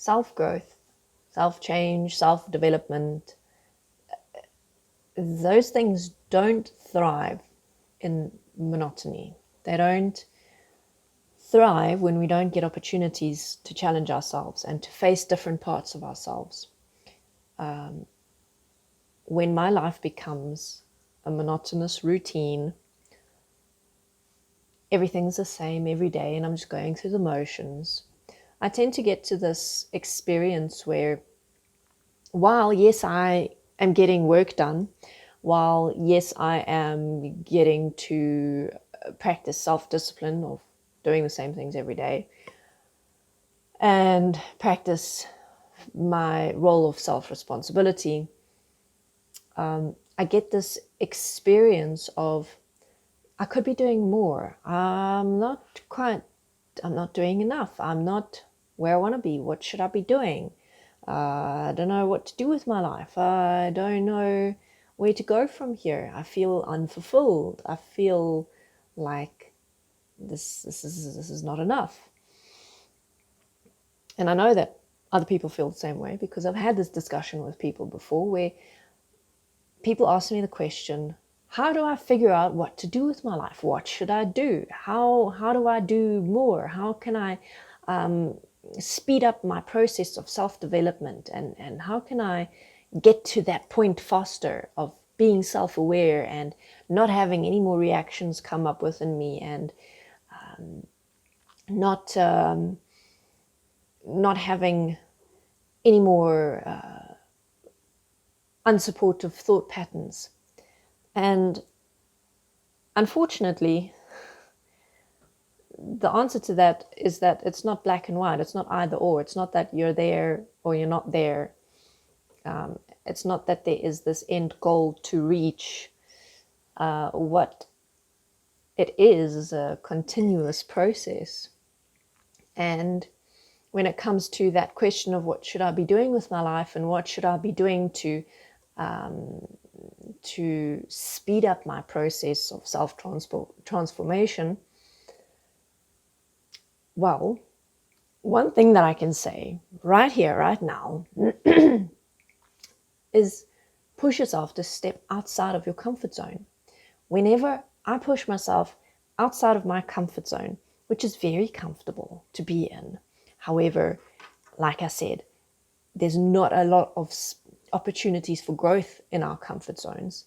self-growth, self-change, self-development, those things don't thrive in monotony. They don't thrive when we don't get opportunities to challenge ourselves and to face different parts of ourselves. When my life becomes a monotonous routine, everything's the same every day and I'm just going through the motions, I tend to get to this experience where, while yes, I am getting work done, while yes, I am getting to practice self-discipline of doing the same things every day and practice my role of self-responsibility, I get this experience of I could be doing more. I'm not doing enough. I'm not where I want to be. What should I be doing? I don't know what to do with my life. I don't know where to go from here. I feel unfulfilled. I feel like this is not enough. And I know that other people feel the same way, because I've had this discussion with people before where people ask me the question, how do I figure out what to do with my life? What should I do? How do I do more? How can I speed up my process of self-development? And how can I get to that point faster of being self-aware and not having any more reactions come up within me, and not having any more unsupportive thought patterns. And unfortunately, the answer to that is that it's not black and white. It's not either or. It's not that you're there or you're not there. It's not that there is this end goal to reach. What it is a continuous process. And when it comes to that question of what should I be doing with my life and what should I be doing to speed up my process of self-transformation, well, one thing that I can say right here, right now, is push yourself to step outside of your comfort zone. Whenever I push myself outside of my comfort zone, which is very comfortable to be in, however, like I said, there's not a lot of opportunities for growth in our comfort zones.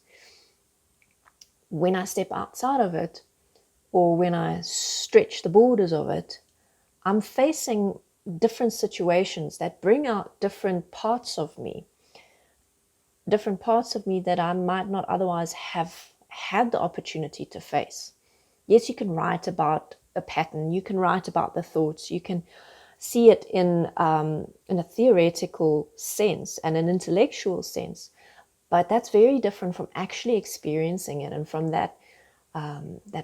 When I step outside of it, or when I stretch the borders of it, I'm facing different situations that bring out different parts of me that I might not otherwise have had the opportunity to face. Yes, you can write about a pattern, you can write about the thoughts, you can see it in a theoretical sense and an intellectual sense, but that's very different from actually experiencing it and from that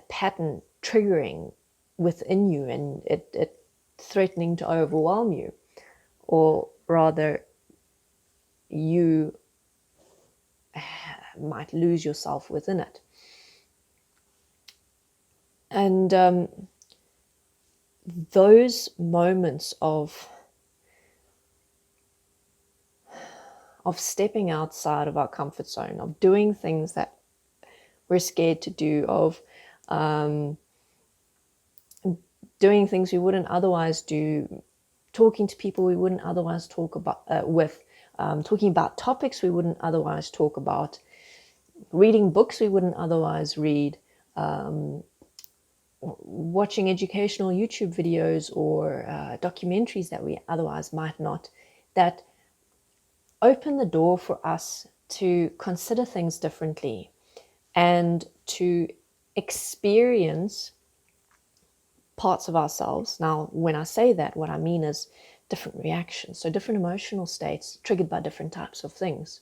pattern triggering within you and it threatening to overwhelm you, or rather you might lose yourself within it. And those moments of stepping outside of our comfort zone, of doing things that we're scared to do, of doing things we wouldn't otherwise do, talking to people we wouldn't otherwise talk about talking about topics we wouldn't otherwise talk about, reading books we wouldn't otherwise read, watching educational YouTube videos or documentaries that we otherwise might not, that open the door for us to consider things differently and to experience parts of ourselves. Now, when I say that, what I mean is different reactions, so different emotional states triggered by different types of things.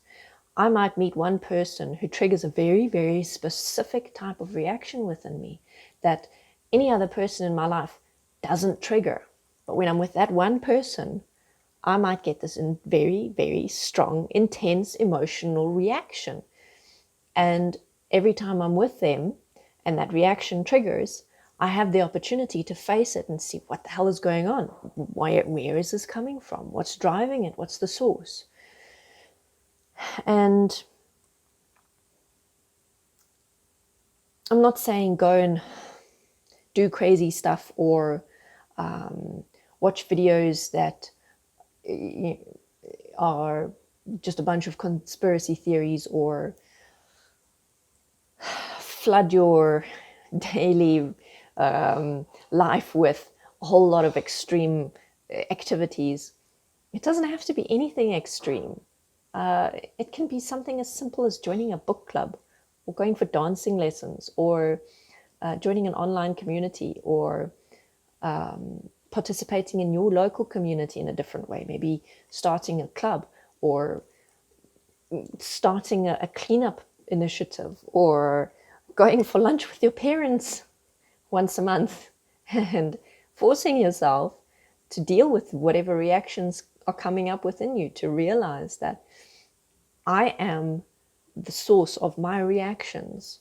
I might meet one person who triggers a very, very specific type of reaction within me that any other person in my life doesn't trigger. But when I'm with that one person, I might get this very, very strong, intense emotional reaction. And every time I'm with them and that reaction triggers, I have the opportunity to face it and see what the hell is going on. Where is this coming from? What's driving it? What's the source? And I'm not saying go and do crazy stuff or watch videos that are just a bunch of conspiracy theories, or flood your daily life with a whole lot of extreme activities. It doesn't have to be anything extreme. It can be something as simple as joining a book club, or going for dancing lessons, or joining an online community, or participating in your local community in a different way. Maybe starting a club, or starting a cleanup initiative, or going for lunch with your parents once a month and forcing yourself to deal with whatever reactions are coming up within you, to realize that I am the source of my reactions,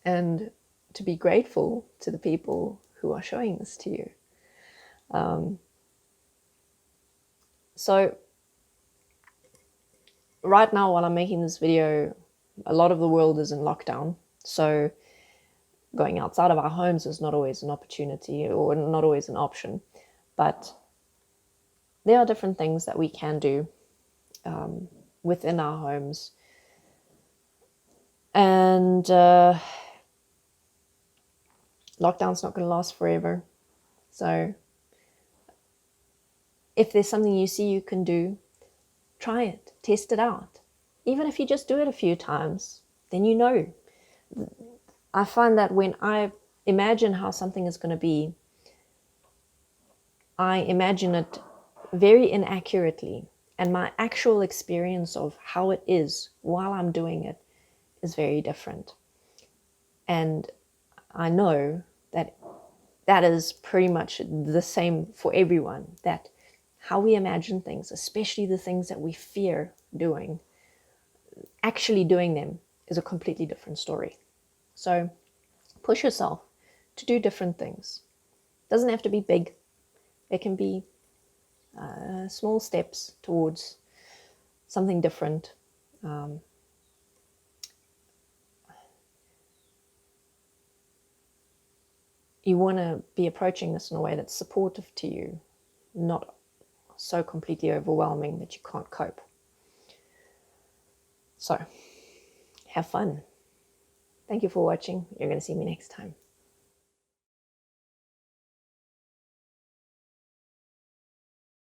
and to be grateful to the people who are showing this to you. So right now, while I'm making this video, a lot of the world is in lockdown. So going outside of our homes is not always an opportunity, or not always an option. But there are different things that we can do within our homes. And lockdown's not going to last forever. So if there's something you see you can do, try it, test it out. Even if you just do it a few times, then you know. I find that when I imagine how something is going to be, I imagine it very inaccurately. And my actual experience of how it is while I'm doing it is very different. And I know that that is pretty much the same for everyone, that how we imagine things, especially the things that we fear doing, actually doing them is a completely different story. So push yourself to do different things. It doesn't have to be big. It can be small steps towards something different. You want to be approaching this in a way that's supportive to you, not so completely overwhelming that you can't cope. So, have fun. Thank you for watching. You're going to see me next time.